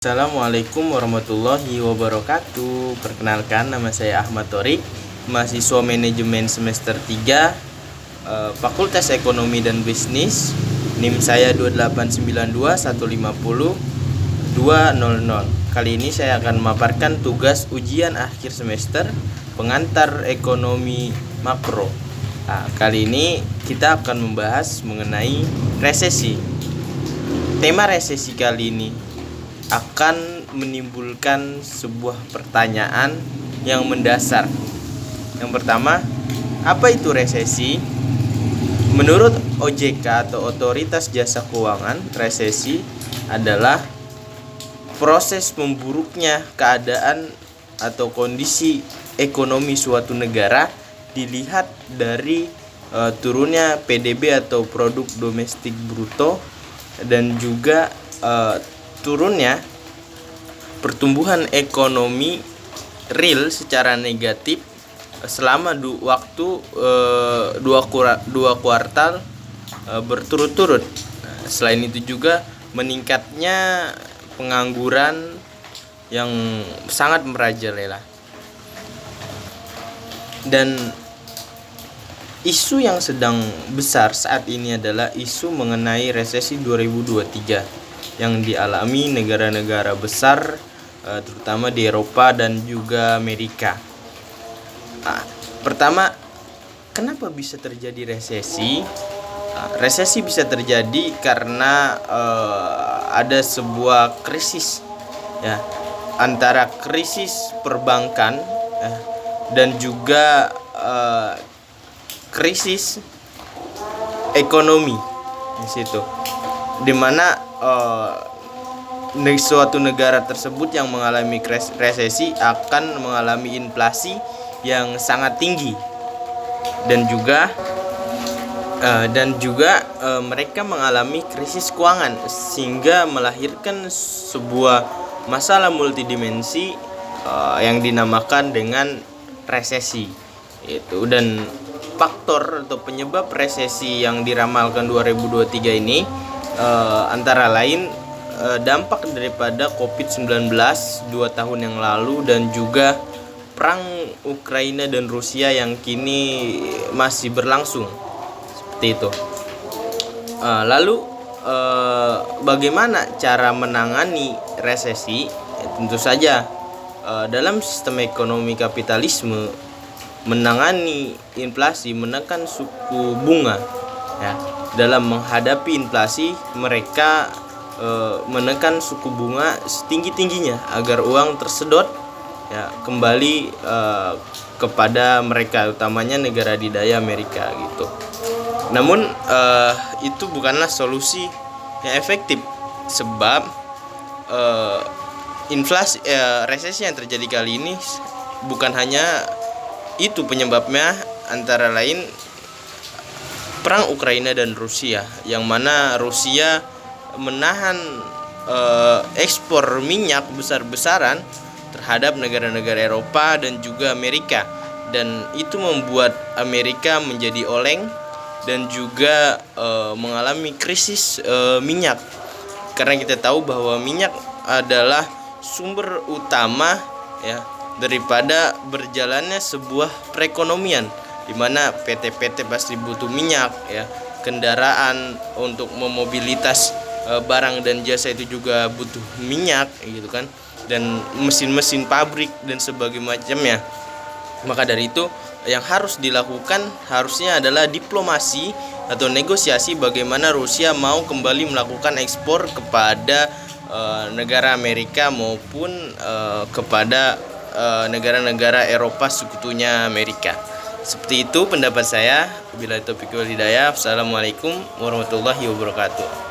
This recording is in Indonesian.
Assalamualaikum warahmatullahi wabarakatuh. Perkenalkan, nama saya Ahmad Thorik, mahasiswa manajemen semester 3, Fakultas Ekonomi dan Bisnis. NIM saya 2892150 Kali ini saya akan memaparkan tugas ujian akhir semester pengantar ekonomi makro. Kali ini kita akan membahas mengenai resesi. Tema resesi kali ini akan menimbulkan sebuah pertanyaan yang mendasar. Yang pertama, apa itu resesi? Menurut OJK atau Otoritas Jasa Keuangan, resesi adalah proses memburuknya keadaan atau kondisi ekonomi suatu negara dilihat dari turunnya PDB atau produk domestik bruto dan juga turunnya pertumbuhan ekonomi real secara negatif selama dua kuartal berturut-turut. Selain itu juga meningkatnya pengangguran yang sangat merajalela. Dan isu yang sedang besar saat ini adalah isu mengenai resesi 2023 yang dialami negara-negara besar, terutama di Eropa dan juga Amerika. Pertama, kenapa bisa terjadi resesi? Resesi bisa terjadi karena ada sebuah krisis, ya, antara krisis perbankan dan juga krisis ekonomi di situ, di mana suatu negara tersebut yang mengalami resesi akan mengalami inflasi yang sangat tinggi dan juga mereka mengalami krisis keuangan sehingga melahirkan sebuah masalah multidimensi yang dinamakan dengan resesi itu. Dan faktor atau penyebab resesi yang diramalkan 2023 ini antara lain dampak daripada COVID-19 2 tahun yang lalu dan juga perang Ukraina dan Rusia yang kini masih berlangsung seperti itu. Lalu bagaimana cara menangani resesi? Tentu saja dalam sistem ekonomi kapitalisme, menangani inflasi menekan suku bunga, ya. Dalam menghadapi inflasi, mereka menekan suku bunga setinggi-tingginya agar uang tersedot, ya, kembali kepada mereka, utamanya negara adidaya Amerika gitu. Namun itu bukanlah solusi yang efektif, sebab resesi yang terjadi kali ini bukan hanya itu penyebabnya, antara lain perang Ukraina dan Rusia, yang mana Rusia menahan ekspor minyak besar-besaran terhadap negara-negara Eropa dan juga Amerika, dan itu membuat Amerika menjadi oleng dan juga mengalami krisis minyak, karena kita tahu bahwa minyak adalah sumber utama, ya, daripada berjalannya sebuah perekonomian, di mana PT-PT pasti butuh minyak, ya. Kendaraan untuk memobilitas barang dan jasa itu juga butuh minyak, gitu kan, dan mesin-mesin pabrik dan sebagainya macamnya. Maka dari itu yang harus dilakukan harusnya adalah diplomasi atau negosiasi bagaimana Rusia mau kembali melakukan ekspor kepada negara Amerika maupun kepada negara-negara Eropa sekutunya Amerika. Seperti itu pendapat saya. Wabillahi taufiq wal hidayah. Assalamualaikum warahmatullahi wabarakatuh.